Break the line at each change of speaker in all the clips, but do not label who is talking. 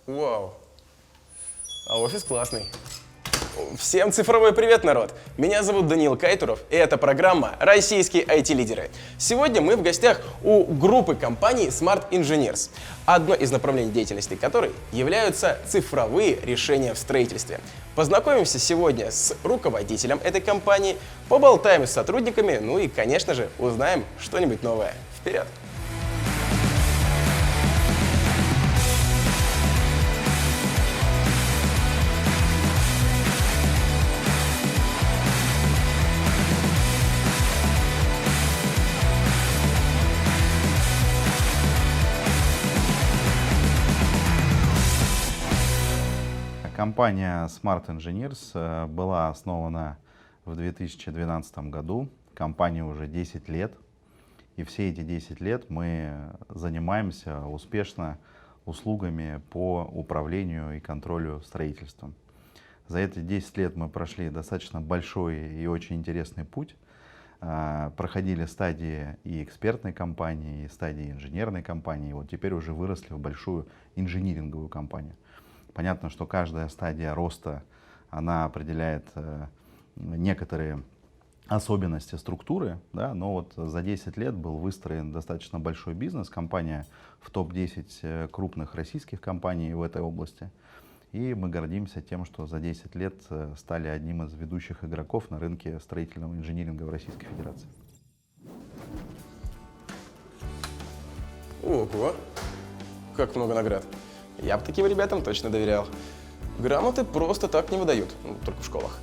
Вау. А офис классный. Всем цифровой привет, народ! Меня зовут Даниил Кайтуров, и это программа «Российские IT-лидеры». Сегодня мы в гостях у группы компаний Smart Engineers, одно из направлений деятельности которой являются цифровые решения в строительстве. Познакомимся сегодня с руководителем этой компании, поболтаем с сотрудниками, ну и, конечно же, узнаем что-нибудь новое. Вперед!
Компания Smart Engineers была основана в 2012 году. Компании уже 10 лет. И все эти 10 лет мы занимаемся успешно услугами по управлению и контролю строительством. За эти 10 лет мы прошли достаточно большой и очень интересный путь. Проходили стадии и экспертной компании, и стадии инженерной компании. И вот теперь уже выросли в большую инжиниринговую компанию. Понятно, что каждая стадия роста, она определяет некоторые особенности структуры, да, но вот за 10 лет был выстроен достаточно большой бизнес, компания в топ-10 крупных российских компаний в этой области. И мы гордимся тем, что за 10 лет стали одним из ведущих игроков на рынке строительного инжиниринга в Российской Федерации.
Ого! Как много наград! Я бы таким ребятам точно доверял. Грамоты просто так не выдают, только в школах.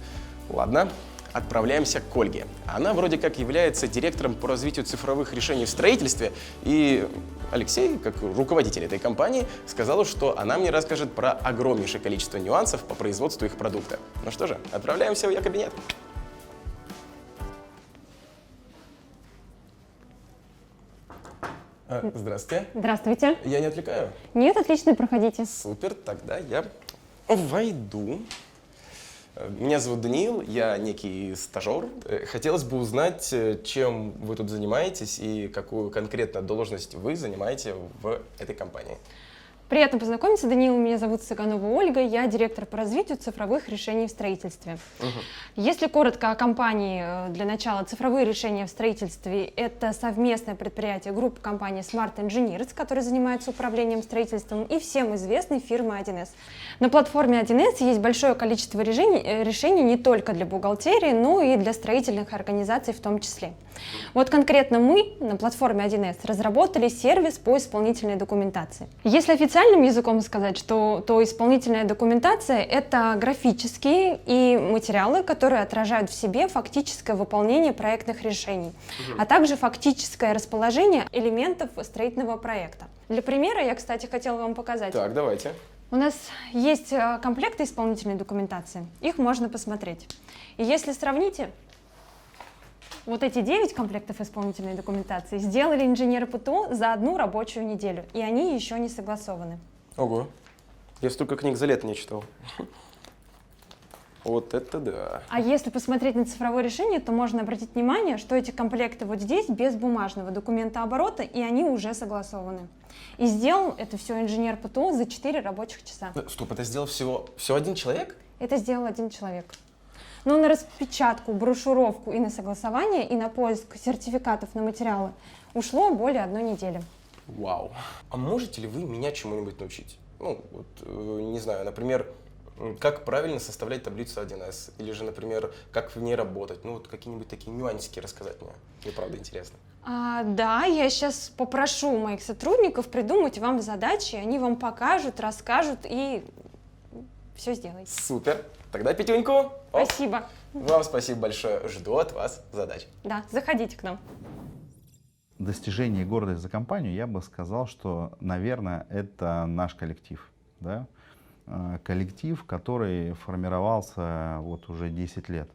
Ладно, отправляемся к Ольге. Она вроде как является директором по развитию цифровых решений в строительстве, и Алексей, как руководитель этой компании, сказал, что она мне расскажет про огромнейшее количество нюансов по производству их продукта. Ну что же, отправляемся в ее кабинет. Здравствуйте.
Здравствуйте.
Я не отвлекаю?
Нет, отлично, проходите.
Супер, тогда я войду. Меня зовут Даниил, я некий стажер. Хотелось бы узнать, чем вы тут занимаетесь и какую конкретно должность вы занимаете в этой компании.
Приятно познакомиться, Даниил. Меня зовут Цыганова Ольга, я директор по развитию цифровых решений в строительстве. Если коротко о компании, для начала, цифровые решения в строительстве – это совместное предприятие группы компаний Smart Engineers, которая занимается управлением строительством, и всем известной фирмы 1С. На платформе 1С есть большое количество решений не только для бухгалтерии, но и для строительных организаций в том числе. Вот конкретно мы на платформе 1С разработали сервис по исполнительной документации. Если официальным языком сказать, то исполнительная документация – это графические и материалы, которые отражают в себе фактическое выполнение проектных решений, а также фактическое расположение элементов строительного проекта. Для примера я, кстати, хотела вам показать.
Так, давайте.
У нас есть комплекты исполнительной документации, их можно посмотреть. И если сравните, вот эти 9 комплектов исполнительной документации сделали инженеры ПТО за одну рабочую неделю, и они еще не согласованы.
Ого, я столько книг за лето не читал. Вот это да.
А если посмотреть на цифровое решение, то можно обратить внимание, что эти комплекты вот здесь без бумажного документооборота, и они уже согласованы. И сделал это все инженер ПТО за 4 рабочих часа.
Стоп, это сделал всего один человек?
Это сделал один человек. Но на распечатку, брошюровку и на согласование, и на поиск сертификатов на материалы ушло более 1 недели.
Вау. А можете ли вы меня чему-нибудь научить? Ну, вот, не знаю, например, как правильно составлять таблицу 1С? Или же, например, как в ней работать? Ну, вот какие-нибудь такие нюансики рассказать мне. Мне правда интересно.
Да, я сейчас попрошу моих сотрудников придумать вам задачи, они вам покажут, расскажут и все сделаете.
Супер. Тогда пятюньку.
Спасибо.
Вам спасибо большое. Жду от вас задач.
Да, заходите к нам.
Достижение и гордость за компанию, я бы сказал, что, наверное, это наш коллектив. Да? Коллектив, который формировался вот уже 10 лет.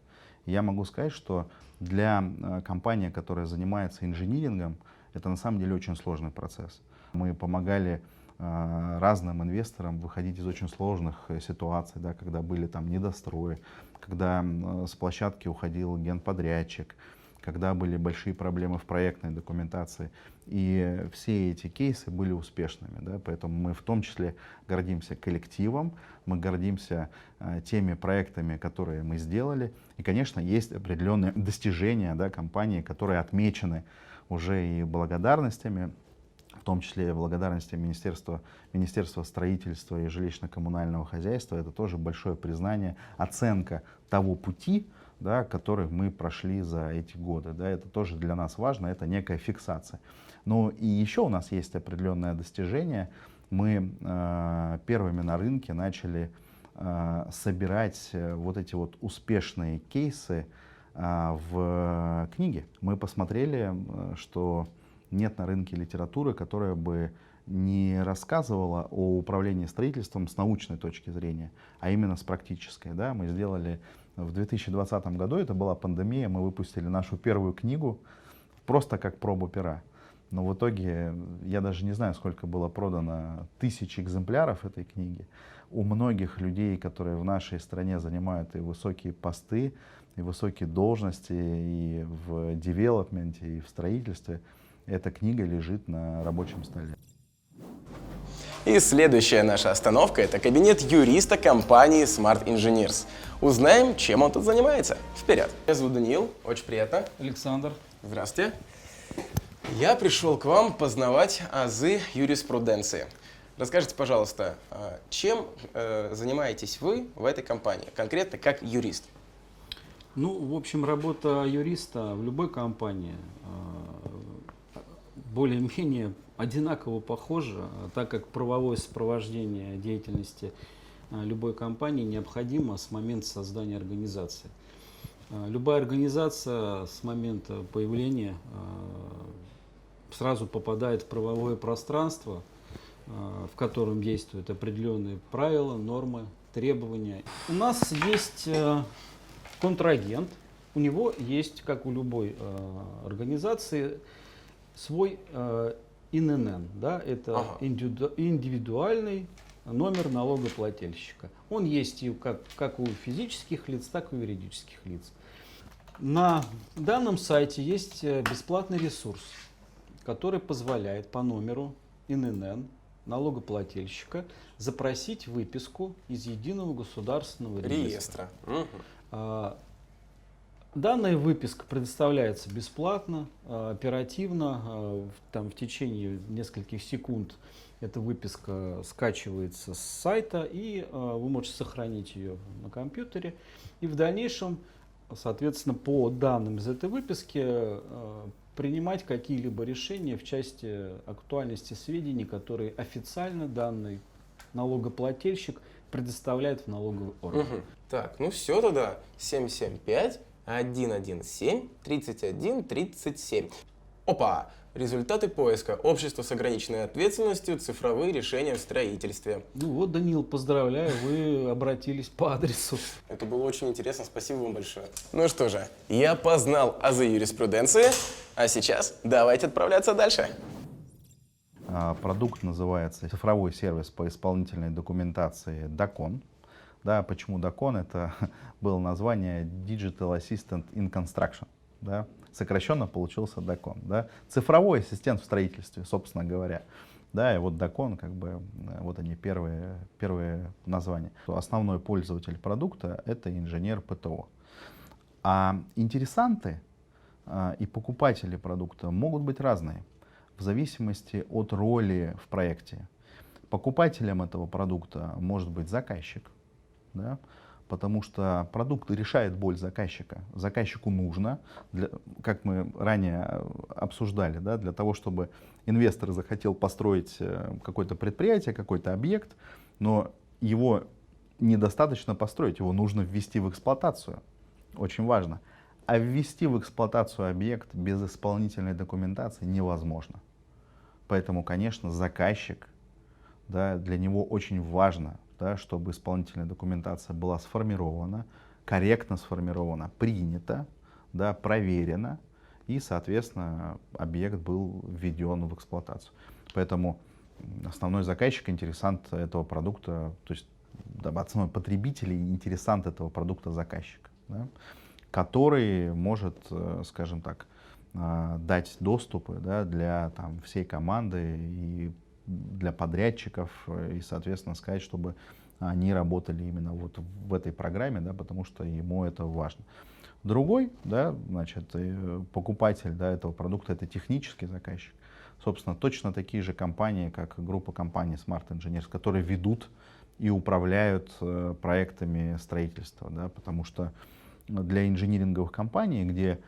Я могу сказать, что для компании, которая занимается инжинирингом, это на самом деле очень сложный процесс. Мы помогали разным инвесторам выходить из очень сложных ситуаций, да, когда были там недострои, когда с площадки уходил генподрядчик, когда были большие проблемы в проектной документации. И все эти кейсы были успешными. Да? Поэтому мы в том числе гордимся коллективом, мы гордимся теми проектами, которые мы сделали. И, конечно, есть определенные достижения, да, компании, которые отмечены уже и благодарностями, в том числе благодарности Министерства строительства и жилищно-коммунального хозяйства. Это тоже большое признание, оценка того пути, да, который мы прошли за эти годы. Да, это тоже для нас важно, это некая фиксация. Но и еще у нас есть определенное достижение. Мы первыми на рынке начали собирать вот эти вот успешные кейсы в книге. Мы посмотрели, что нет на рынке литературы, которая бы не рассказывала о управлении строительством с научной точки зрения, а именно с практической. Да? Мы сделали в 2020 году, это была пандемия, мы выпустили нашу первую книгу просто как пробу пера. Но в итоге я даже не знаю, сколько было продано тысяч экземпляров этой книги. У многих людей, которые в нашей стране занимают и высокие посты, и высокие должности, и в девелопменте, и в строительстве, эта книга лежит на рабочем столе.
И следующая наша остановка – это кабинет юриста компании Smart Engineers. Узнаем, чем он тут занимается. Вперед! Меня зовут Даниил, очень приятно.
Александр.
Здравствуйте. Я пришел к вам познавать азы юриспруденции. Расскажите, пожалуйста, чем занимаетесь вы в этой компании, конкретно как юрист?
Ну, в общем, работа юриста в любой компании более-менее одинаково похожа, так как правовое сопровождение деятельности любой компании необходимо с момента создания организации. Любая организация с момента появления сразу попадает в правовое пространство, в котором действуют определенные правила, нормы, требования. У нас есть контрагент, у него есть, как у любой организации, свой ИНН, да, это индивидуальный номер налогоплательщика. Он есть и как у физических лиц, так и у юридических лиц. На данном сайте есть бесплатный ресурс, который позволяет по номеру ИНН налогоплательщика запросить выписку из единого государственного реестра. Данная выписка предоставляется бесплатно, оперативно, в течение нескольких секунд эта выписка скачивается с сайта, и вы можете сохранить ее на компьютере. И в дальнейшем, соответственно, по данным из этой выписки принимать какие-либо решения в части актуальности сведений, которые официально данный налогоплательщик предоставляет в налоговый орган.
Так, ну все тогда. 775-117-31-37. Опа! Результаты поиска. Общество с ограниченной ответственностью, цифровые решения в строительстве.
Ну вот, Даниил, поздравляю, вы обратились по адресу.
Это было очень интересно, спасибо вам большое. Ну что же, я познал азы юриспруденции, а сейчас давайте отправляться дальше.
Продукт называется цифровой сервис по исполнительной документации DACON. Да, почему DACON? Это было название Digital Assistant in Construction. Да? Сокращенно получился DACON. Да? Цифровой ассистент в строительстве, собственно говоря. Да, и вот DACON, как бы, вот они первые названия. Основной пользователь продукта — это инженер ПТО. А интересанты и покупатели продукта могут быть разные в зависимости от роли в проекте. Покупателем этого продукта может быть заказчик, да, потому что продукт решает боль заказчика. Заказчику нужно, как мы ранее обсуждали, да, для того, чтобы инвестор захотел построить какое-то предприятие, какой-то объект, но его недостаточно построить, его нужно ввести в эксплуатацию. Очень важно. А ввести в эксплуатацию объект без исполнительной документации невозможно. Поэтому, конечно, заказчик, да, для него очень важно, да, чтобы исполнительная документация была сформирована, корректно сформирована, принята, да, проверена, и, соответственно, объект был введен в эксплуатацию. Поэтому основной заказчик, интересант этого продукта, то есть основной потребитель и интересант этого продукта — заказчик. Да. который может, скажем так, дать доступы, да, для там, всей команды и для подрядчиков, и, соответственно, сказать, чтобы они работали именно вот в этой программе, да, потому что ему это важно. Другой, да, значит, покупатель, да, этого продукта — это технический заказчик. Собственно, точно такие же компании, как группа компаний Smart Engineers, которые ведут и управляют проектами строительства, да, потому что для инжиниринговых компаний, где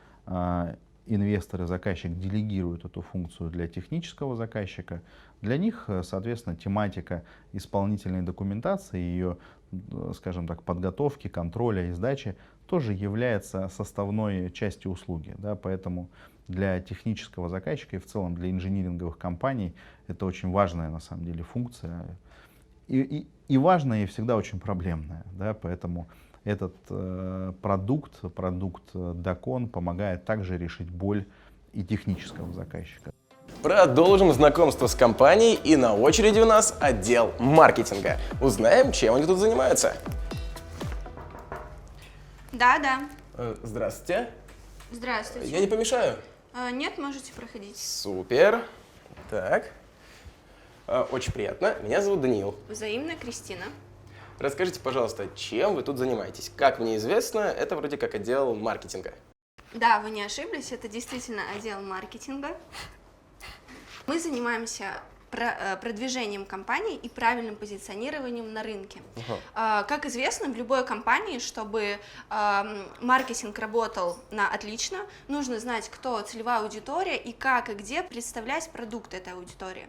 инвестор и заказчик делегируют эту функцию для технического заказчика, для них, соответственно, тематика исполнительной документации, ее, скажем так, подготовки, контроля и сдачи тоже является составной частью услуги. Да, поэтому для технического заказчика и в целом для инжиниринговых компаний это очень важная на самом деле функция. И важная, и всегда очень проблемная. Да, поэтому этот продукт Dacon помогает также решить боль и технического заказчика.
Продолжим знакомство с компанией, и на очереди у нас отдел маркетинга. Узнаем, чем они тут занимаются.
Да.
Здравствуйте.
Здравствуйте.
Я не помешаю?
Нет, можете проходить.
Супер. Так. Очень приятно. Меня зовут Даниил.
Взаимно, Кристина.
Расскажите, пожалуйста, чем вы тут занимаетесь? Как мне известно, это вроде как отдел маркетинга.
Да, вы не ошиблись, это действительно отдел маркетинга. Мы занимаемся продвижением компании и правильным позиционированием на рынке. Как известно, в любой компании, чтобы маркетинг работал отлично, нужно знать, кто целевая аудитория и как и где представлять продукт этой аудитории.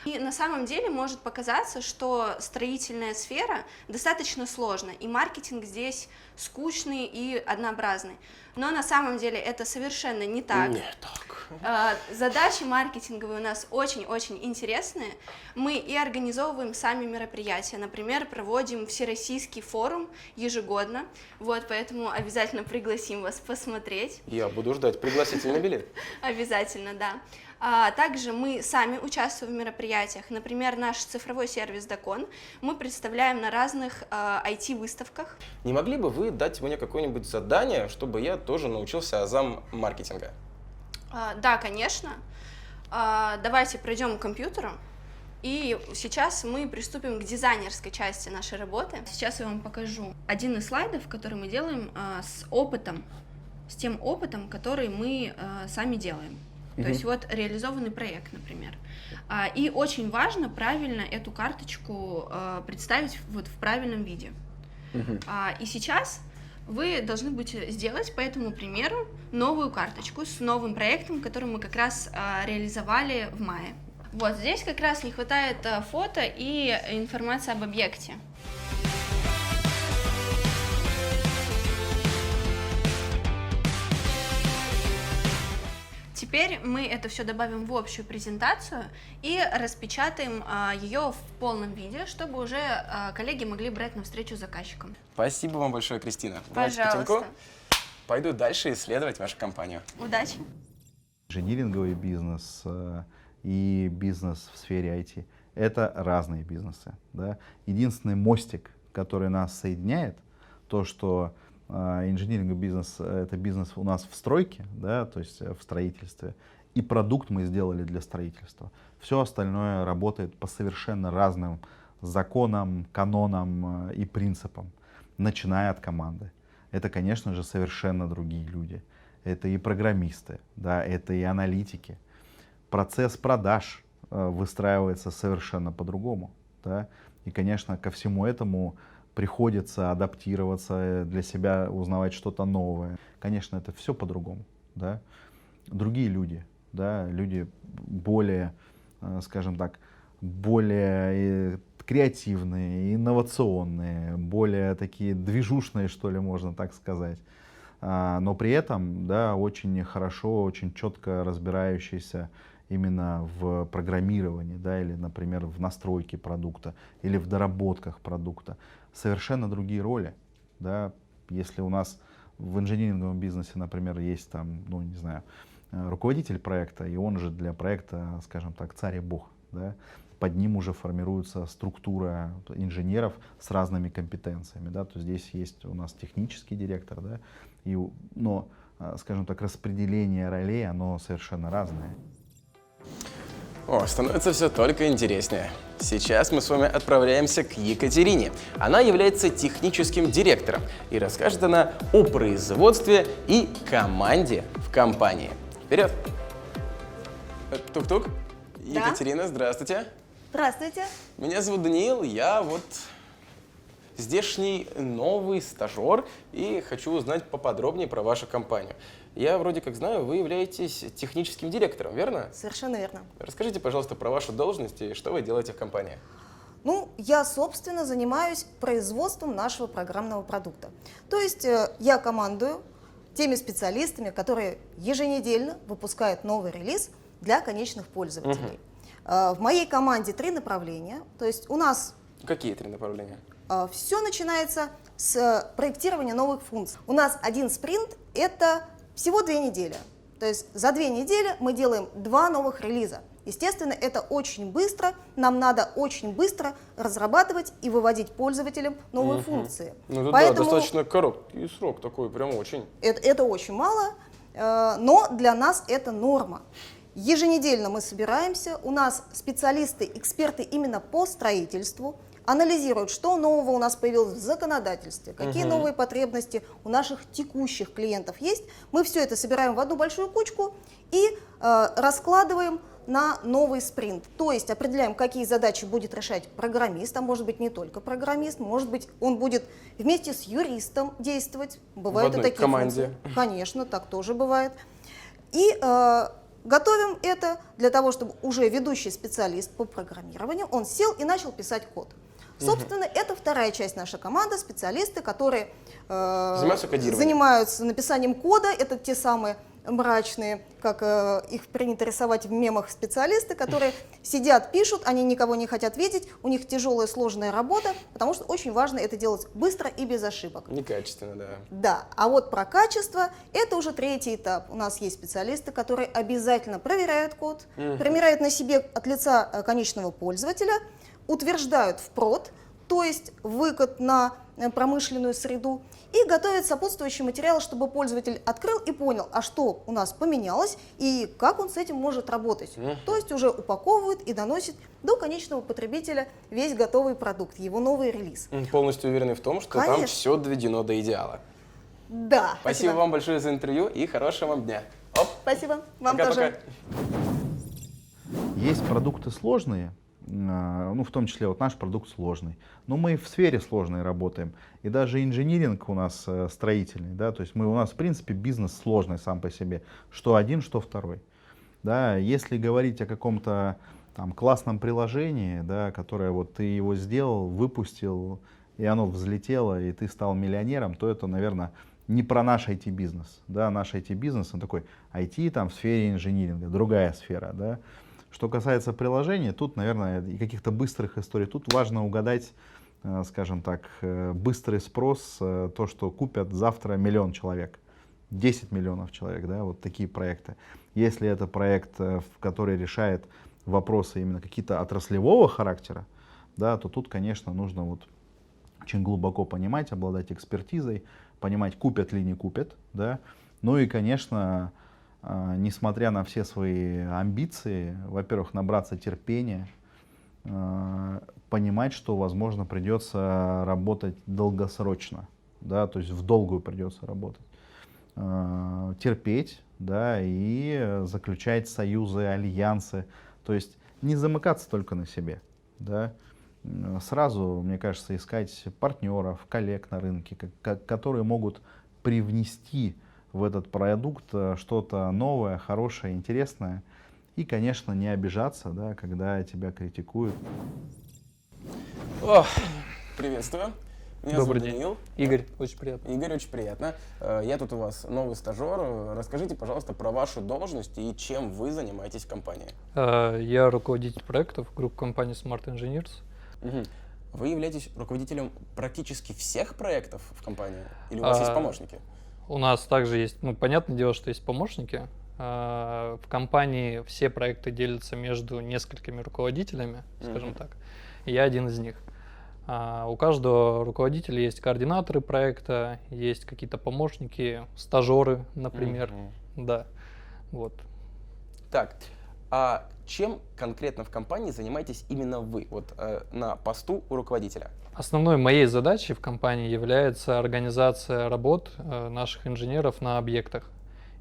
И на самом деле может показаться, что строительная сфера достаточно сложна, и маркетинг здесь скучный и однообразный. Но на самом деле это совершенно не так.
Не так.
Задачи маркетинговые у нас очень-очень интересные. Мы и организовываем сами мероприятия. Например, проводим всероссийский форум ежегодно. Вот, поэтому обязательно пригласим вас посмотреть.
Я буду ждать пригласительный билет.
Обязательно, да. Также мы сами участвуем в мероприятиях. Например, наш цифровой сервис Dacon мы представляем на разных IT-выставках.
Не могли бы вы дать мне какое-нибудь задание, чтобы я тоже научился азам маркетинга?
Да, конечно. Давайте пройдем к компьютеру. И сейчас мы приступим к дизайнерской части нашей работы. Сейчас я вам покажу один из слайдов, который мы делаем с тем опытом, который мы сами делаем. То есть вот реализованный проект, например. И очень важно правильно эту карточку представить вот в правильном виде. И сейчас вы должны будете сделать по этому примеру новую карточку с новым проектом, который мы как раз реализовали в мае. Вот здесь как раз не хватает фото и информации об объекте. Теперь мы это все добавим в общую презентацию и распечатаем ее в полном виде, чтобы уже коллеги могли брать на встречу с заказчиком.
Спасибо вам большое, Кристина. Давайте потихоньку.
Пожалуйста.
Пойду дальше исследовать вашу компанию.
Удачи!
Инжиниринговый бизнес и бизнес в сфере IT — это разные бизнесы. Да? Единственный мостик, который нас соединяет, то, что инжиниринговый бизнес — это бизнес у нас в стройке, да, то есть в строительстве, и продукт мы сделали для строительства. Все остальное работает по совершенно разным законам, канонам и принципам, начиная от команды. Это, конечно же, совершенно другие люди. Это и программисты, да, это и аналитики. Процесс продаж выстраивается совершенно по-другому. Да? И, конечно, ко всему этому приходится адаптироваться, для себя узнавать что-то новое. Конечно, это все по-другому. Да? Другие люди, да? Люди более, скажем так, более креативные, инновационные, более такие движушные, что ли, можно так сказать. Но при этом, да, очень хорошо, очень четко разбирающиеся именно в программировании, да, или, например, в настройке продукта, или в доработках продукта. Совершенно другие роли. Да. Если у нас в инжиниринговом бизнесе, например, есть там, ну, не знаю, руководитель проекта, и он же для проекта, скажем так, царь и бог, да, под ним уже формируется структура инженеров с разными компетенциями. Да. То здесь есть у нас технический директор, да, но, скажем так, распределение ролей, оно совершенно разное.
О, становится все только интереснее. Сейчас мы с вами отправляемся к Екатерине. Она является техническим директором и расскажет она о производстве и команде в компании. Вперед! Тук-тук.
Да?
Екатерина, здравствуйте.
Здравствуйте.
Меня зовут Даниил, я вот здешний новый стажер и хочу узнать поподробнее про вашу компанию. Я вроде как знаю, вы являетесь техническим директором, верно?
Совершенно верно.
Расскажите, пожалуйста, про вашу должность и что вы делаете в компании.
Ну, я, собственно, занимаюсь производством нашего программного продукта. То есть я командую теми специалистами, которые еженедельно выпускают новый релиз для конечных пользователей. В моей команде 3 направления. То есть у нас
Какие 3 направления?
все начинается с проектирования новых функций. У нас один спринт – это всего 2 недели. То есть за 2 недели мы делаем 2 новых релиза. Естественно, это очень быстро, нам надо очень быстро разрабатывать и выводить пользователям новые функции.
Ну это
Поэтому
да, достаточно короткий срок такой, прям очень.
это очень мало, но для нас это норма. Еженедельно мы собираемся, у нас специалисты, эксперты именно по строительству, анализируют, что нового у нас появилось в законодательстве, какие новые потребности у наших текущих клиентов есть. Мы все это собираем в одну большую кучку и раскладываем на новый спринт. То есть определяем, какие задачи будет решать программист, а может быть не только программист, может быть он будет вместе с юристом действовать. Бывают
В
и
одной
такие
команде.
функции. Конечно, так тоже бывает. И готовим это для того, чтобы уже ведущий специалист по программированию, он сел и начал писать код. Собственно, это вторая часть нашей команды, специалисты, которые занимаются написанием кода. Это те самые мрачные, как их принято рисовать в мемах, специалисты, которые сидят, пишут, они никого не хотят видеть, у них тяжелая, сложная работа, потому что очень важно это делать быстро и без ошибок.
Некачественно, да.
Да, а вот про качество это уже 3-й этап. У нас есть специалисты, которые обязательно проверяют код, примеряют на себе от лица конечного пользователя, утверждают в прод, то есть выкат на промышленную среду, и готовят сопутствующий материал, чтобы пользователь открыл и понял, а что у нас поменялось и как он с этим может работать. То есть уже упаковывают и доносят до конечного потребителя весь готовый продукт, его новый релиз.
Полностью уверены в том, что там
Конечно.
все доведено до идеала.
Да,
Спасибо вам большое за интервью и хорошего вам дня. Оп.
Спасибо, вам
Пока-пока.
тоже.
Есть продукты сложные, ну, в том числе вот наш продукт сложный, но мы в сфере сложной работаем. И даже инжиниринг у нас строительный, да, то есть у нас в принципе бизнес сложный сам по себе, что один, что второй. Да, если говорить о каком-то там классном приложении, да, которое вот ты его сделал, выпустил, и оно взлетело, и ты стал миллионером, то это, наверное, не про наш IT-бизнес. Да, наш IT-бизнес, он такой IT там в сфере инжиниринга, другая сфера, да. Что касается приложений, тут, наверное, и каких-то быстрых историй, тут важно угадать, скажем так, быстрый спрос, то, что купят завтра 1 миллион человек, 10 миллионов человек, да, вот такие проекты. Если это проект, который решает вопросы именно какие-то отраслевого характера, да, то тут, конечно, нужно вот очень глубоко понимать, обладать экспертизой, понимать, купят ли не купят, да, ну и, конечно, несмотря на все свои амбиции, во-первых, набраться терпения, понимать, что, возможно, придется работать долгосрочно, да, то есть в долгую придется работать, терпеть, да, и заключать союзы, альянсы, то есть не замыкаться только на себе, да, сразу, мне кажется, искать партнеров, коллег на рынке, которые могут привнести в этот продукт что-то новое, хорошее, интересное. И, конечно, не обижаться, да, когда тебя критикуют.
О, приветствую. Меня
Добрый
зовут
день.
Даниил.
Игорь, очень приятно.
Игорь, очень приятно. Я тут у вас новый стажер. Расскажите, пожалуйста, про вашу должность и чем вы занимаетесь в компании.
Я руководитель проектов группы компании Smart Engineers.
Вы являетесь руководителем практически всех проектов в компании? Или у вас есть помощники?
У нас также есть, ну, понятное дело, что есть помощники. В компании все проекты делятся между несколькими руководителями, скажем так. И я один из них. У каждого руководителя есть координаторы проекта, есть какие-то помощники, стажеры, например. Да, вот.
Так, а чем конкретно в компании занимаетесь именно вы, вот на посту у руководителя?
Основной моей задачей в компании является организация работ наших инженеров на объектах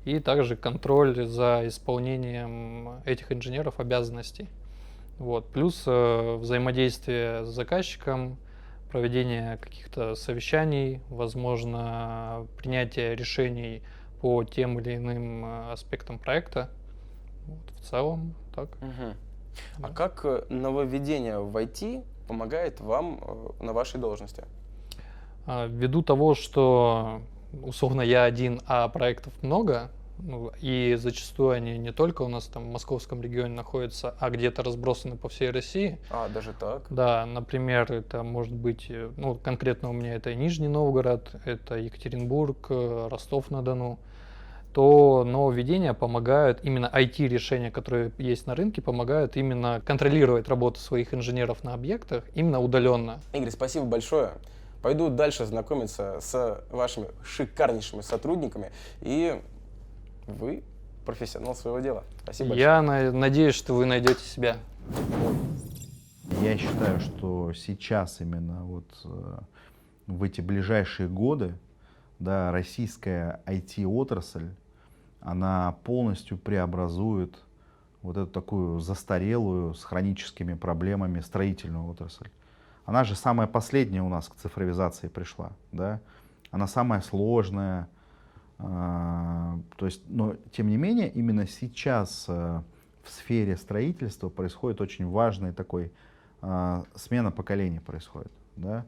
и также контроль за исполнением этих инженеров обязанностей. Вот. Плюс взаимодействие с заказчиком, проведение каких-то совещаний, возможно, принятие решений по тем или иным аспектам проекта. Вот. В целом так.
А как нововведение в IT помогает вам на вашей должности?
Ввиду того, что условно я один, а проектов много, и зачастую они не только у нас там в московском регионе находятся, а где-то разбросаны по всей России.
Даже так?
Да, например, это может быть, конкретно у меня это и Нижний Новгород, это Екатеринбург, Ростов-на-Дону, то нововведения помогают, именно IT-решения, которые есть на рынке, помогают именно контролировать работу своих инженеров на объектах именно удаленно.
Игорь, спасибо большое. Пойду дальше знакомиться с вашими шикарнейшими сотрудниками, и вы профессионал своего дела. Спасибо большое.
Я надеюсь, что вы найдете себя.
Я считаю, что сейчас именно вот в эти ближайшие годы, да, российская IT-отрасль, она полностью преобразует вот эту такую застарелую, с хроническими проблемами строительную отрасль. Она же самая последняя у нас к цифровизации пришла, да? Она самая сложная. То есть, но тем не менее, именно сейчас в сфере строительства происходит очень важный такой смена поколений происходит, да?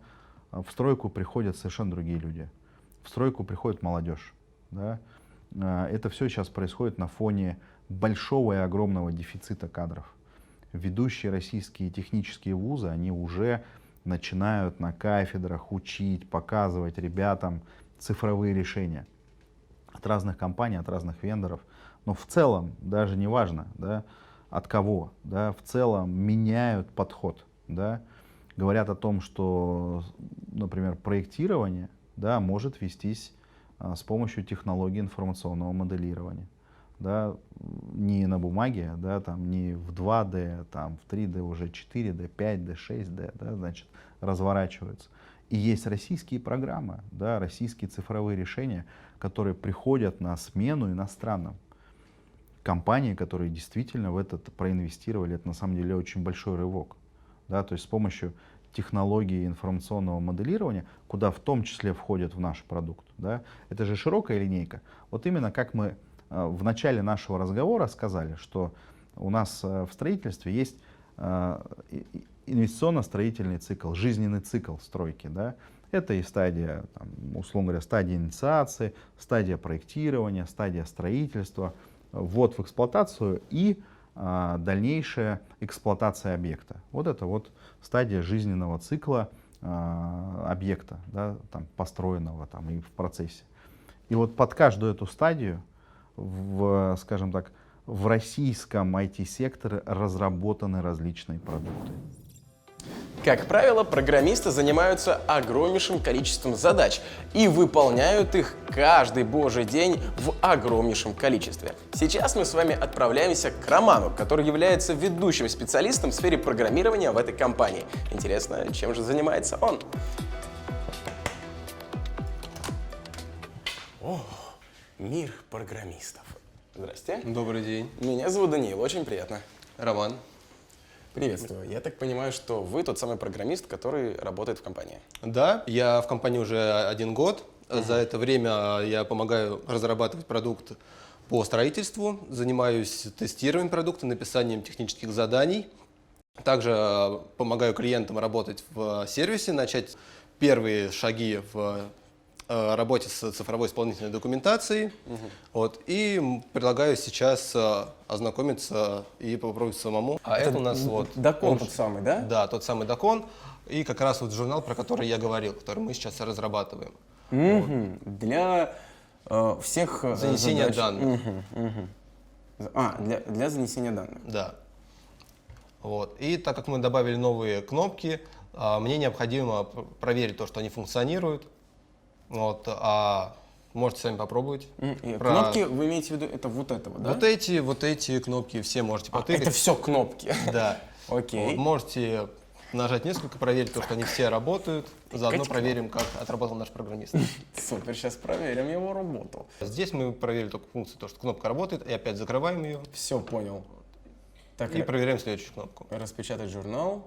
В стройку приходят совершенно другие люди, в стройку приходит молодежь, да? Это все сейчас происходит на фоне большого и огромного дефицита кадров. Ведущие российские технические вузы, они уже начинают на кафедрах учить, показывать ребятам цифровые решения от разных компаний, от разных вендоров. Но в целом, даже не важно, да, от кого, да, в целом меняют подход. Да. Говорят о том, что, например, проектирование, да, может вестись с помощью технологий информационного моделирования. Да, не на бумаге, да, там, не в 2D, там, в 3D, уже 4D, 5D, 6D, да, значит, разворачиваются. И есть российские программы, да, российские цифровые решения, которые приходят на смену иностранным. Компании, которые действительно в это проинвестировали, это на самом деле очень большой рывок. Да, то есть с помощью технологии информационного моделирования, куда в том числе входит в наш продукт. Да, это же широкая линейка. Вот именно как мы в начале нашего разговора сказали, что у нас в строительстве есть инвестиционно-строительный цикл, жизненный цикл стройки. Да? Это и стадия, там, условно говоря, стадия инициации, стадия проектирования, стадия строительства, ввод в эксплуатацию и дальнейшая эксплуатация объекта. Вот это вот стадия жизненного цикла объекта, да, там, построенного там, и в процессе. И вот под каждую эту стадию скажем так, в российском IT-секторе разработаны различные продукты.
Как правило, программисты занимаются огромнейшим количеством задач и выполняют их каждый божий день в огромнейшем количестве. Сейчас мы с вами отправляемся к Роману, который является ведущим специалистом в сфере программирования в этой компании. Интересно, чем же занимается он? Мир программистов. Здрасте.
Добрый день.
Меня зовут Даниил, очень приятно.
Роман.
Приветствую. Я так понимаю, что вы тот самый программист, который работает в компании.
Да, я в компании уже 1 год. За это время я помогаю разрабатывать продукт по строительству, занимаюсь тестированием продукта, написанием технических заданий. Также помогаю клиентам работать в сервисе, начать первые шаги в работе с цифровой исполнительной документацией. Вот, и предлагаю сейчас ознакомиться и попробовать самому. А это у нас вот
Дакон тот самый, да?
Да, тот самый Дакон. И как раз вот журнал, про который я говорил, который мы сейчас разрабатываем.
Для всех
Занесение
задач.
данных.
Для занесения данных.
Да. Вот. И так как мы добавили новые кнопки, Мне необходимо проверить то, что они функционируют. Вот, можете сами попробовать.
Кнопки, вы имеете в виду, это вот этого, да?
Вот эти кнопки все можете
А,
потыкать.
это все кнопки.
Да.
Окей.
Вот, можете нажать несколько, проверить то, что они все работают. Заодно
Тыкать
проверим, как отработал наш программист.
Супер, сейчас проверим его работу.
Здесь мы проверили только функцию, то, что кнопка работает, и опять закрываем ее
Все, понял. Так,
и проверяем следующую кнопку.
распечатать журнал.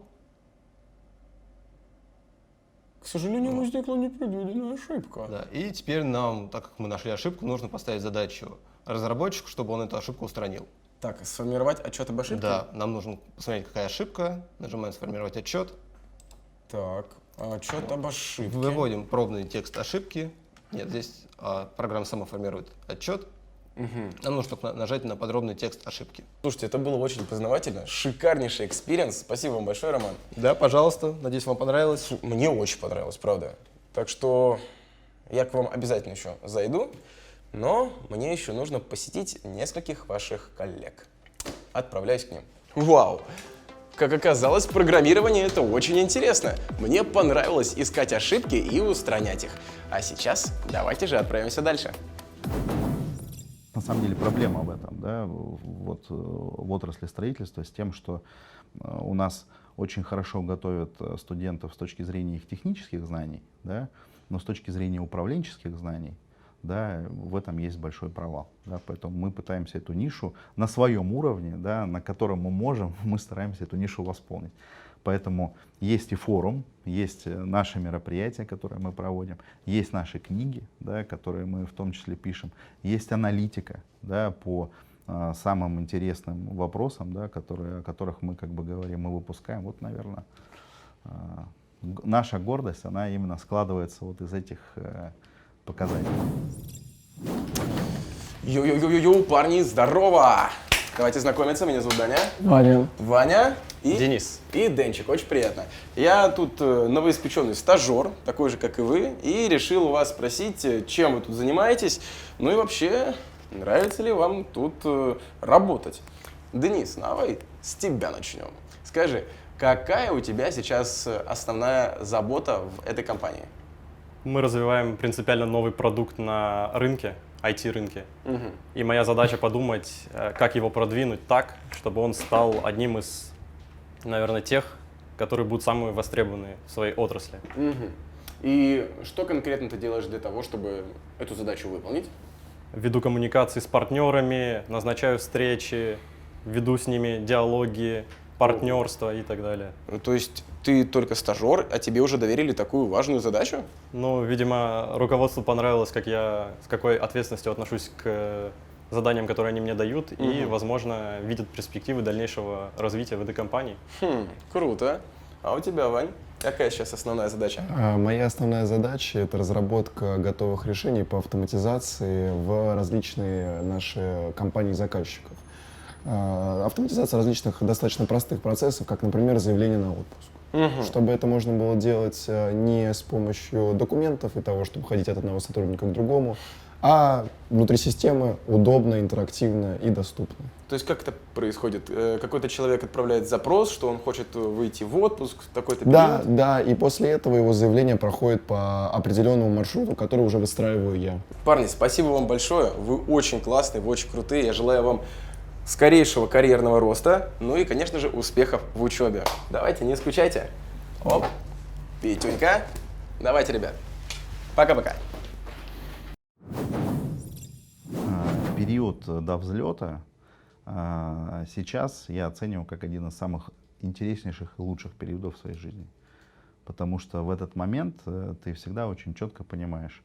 К сожалению, возникла непредвиденная ошибка.
Да. И теперь нам, так как мы нашли ошибку, нужно поставить задачу разработчику, чтобы он эту ошибку устранил.
Так, сформировать отчет об ошибке?
Да, нам нужно посмотреть, какая ошибка. Нажимаем «Сформировать отчет».
Так, отчет об ошибке.
Выводим пробный текст ошибки. Нет, здесь программа сама формирует отчет. Нам нужно только нажать на подробный текст ошибки.
Слушайте, это было очень познавательно. Шикарнейший экспириенс. Спасибо вам большое, Роман.
Да, пожалуйста. Надеюсь, вам понравилось.
Мне очень понравилось, правда. Так что я к вам обязательно еще зайду, но мне еще нужно посетить нескольких ваших коллег. Отправляюсь к ним. Вау! Как оказалось, программирование — это очень интересно. Мне понравилось искать ошибки и устранять их. А сейчас давайте же отправимся дальше.
На самом деле проблема в этом, да, вот в отрасли строительства с тем, что у нас очень хорошо готовят студентов с точки зрения их технических знаний, да, но с точки зрения управленческих знаний, да, в этом есть большой провал. Да, поэтому мы пытаемся эту нишу на своем уровне, да, на котором мы можем, мы стараемся эту нишу восполнить. Поэтому есть и форум, есть наши мероприятия, которые мы проводим, есть наши книги, да, которые мы в том числе пишем, есть аналитика, да, по самым интересным вопросам, да, о которых мы как бы говорим, мы выпускаем. Вот, наверное, наша гордость, она именно складывается вот из этих показателей.
Йо-йо-йо-йо, парни, здорово! Давайте знакомиться, меня зовут Даня.
Ваня.
Ваня и
Денис.
И Денчик, очень приятно. Я тут новоиспеченный стажер, такой же, как и вы, и решил у вас спросить, чем вы тут занимаетесь, ну и вообще, нравится ли вам тут работать. Денис, давай с тебя начнем. Скажи, какая у тебя сейчас основная забота в этой компании?
Мы развиваем принципиально новый продукт на рынке, IT-рынке. И моя задача подумать, как его продвинуть так, чтобы он стал одним из, наверное, тех, которые будут самые востребованные в своей отрасли.
И что конкретно ты делаешь для того, чтобы эту задачу выполнить?
Веду коммуникации с партнерами, назначаю встречи, веду с ними диалоги, партнерство и так далее.
То есть ты только стажер, а тебе уже доверили такую важную задачу?
Ну, видимо, руководству понравилось, как я с какой ответственностью отношусь к заданиям, которые они мне дают, и, возможно, видят перспективы дальнейшего развития в этой компании.
Круто. А у тебя, Вань, какая сейчас основная задача?
Моя основная задача — это разработка готовых решений по автоматизации в различные наши компании-заказчиков. Автоматизация различных достаточно простых процессов, как, например, заявление на отпуск. Чтобы это можно было делать не с помощью документов и того, чтобы ходить от одного сотрудника к другому, а внутри системы удобно, интерактивно и доступно.
То есть как это происходит? Какой-то человек отправляет запрос, что он хочет выйти в отпуск в такой-то период?
Да, и после этого его заявление проходит по определенному маршруту, который уже выстраиваю я.
Парни, спасибо вам большое. Вы очень классные, вы очень крутые. Я желаю вам скорейшего карьерного роста, ну и, конечно же, успехов в учебе. Давайте, не скучайте. Оп, Петюнька. Давайте, ребят. Пока-пока.
Период до взлета сейчас я оцениваю как один из самых интереснейших и лучших периодов в своей жизни. Потому что в этот момент ты всегда очень четко понимаешь,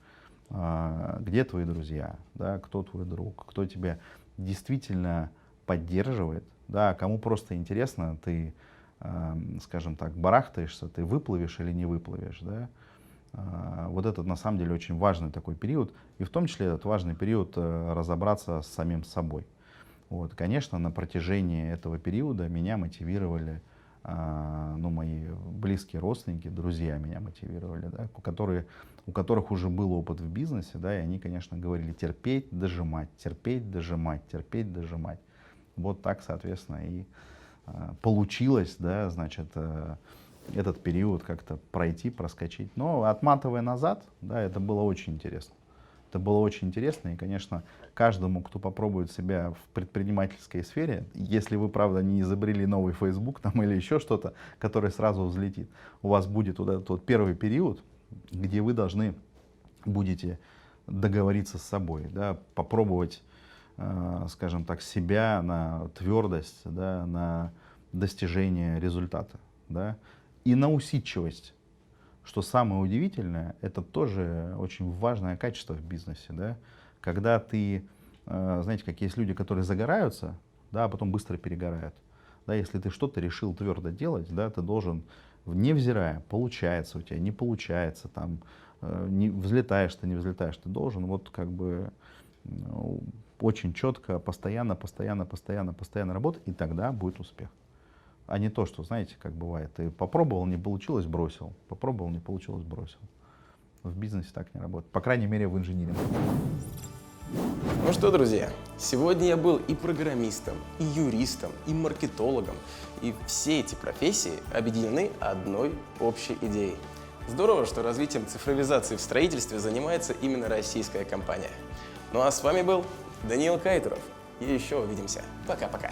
где твои друзья, да, кто твой друг, кто тебя действительно поддерживает, да, кому просто интересно, ты, скажем так, барахтаешься, ты выплывешь или не выплывешь, да. Вот это на самом деле очень важный такой период, и в том числе этот важный период разобраться с самим собой. Вот, конечно, на протяжении этого периода меня мотивировали, ну, мои близкие родственники, друзья меня мотивировали, да, у которых уже был опыт в бизнесе, да, и они, конечно, говорили терпеть, дожимать, терпеть, дожимать, терпеть, дожимать. Вот так, соответственно, и получилось, да, значит, этот период как-то пройти, проскочить. Но отматывая назад, да, это было очень интересно. Это было очень интересно, и, конечно, каждому, кто попробует себя в предпринимательской сфере, если вы, правда, не изобрели новый Facebook там, или еще что-то, которое сразу взлетит, у вас будет вот этот вот первый период, где вы должны будете договориться с собой, да, попробовать, скажем так, себя на твердость, да, на достижение результата, да, и на усидчивость. Что самое удивительное, это тоже очень важное качество в бизнесе, да? Когда ты, знаете, как есть люди, которые загораются, да, а потом быстро перегорают. Да, если ты что-то решил твердо делать, да, ты должен, невзирая, получается у тебя, не получается, там, не взлетаешь ты, не взлетаешь, ты должен вот как бы очень четко, постоянно работать, и тогда будет успех. А не то, что, знаете, как бывает, ты попробовал, не получилось, бросил. Попробовал, не получилось, бросил. В бизнесе так не работает. По крайней мере, в инжиниринге.
Ну что, друзья, сегодня я был и программистом, и юристом, и маркетологом. И все эти профессии объединены одной общей идеей. Здорово, что развитием цифровизации в строительстве занимается именно российская компания. Ну а с вами был Даниил Кайтуров. И еще увидимся. Пока-пока.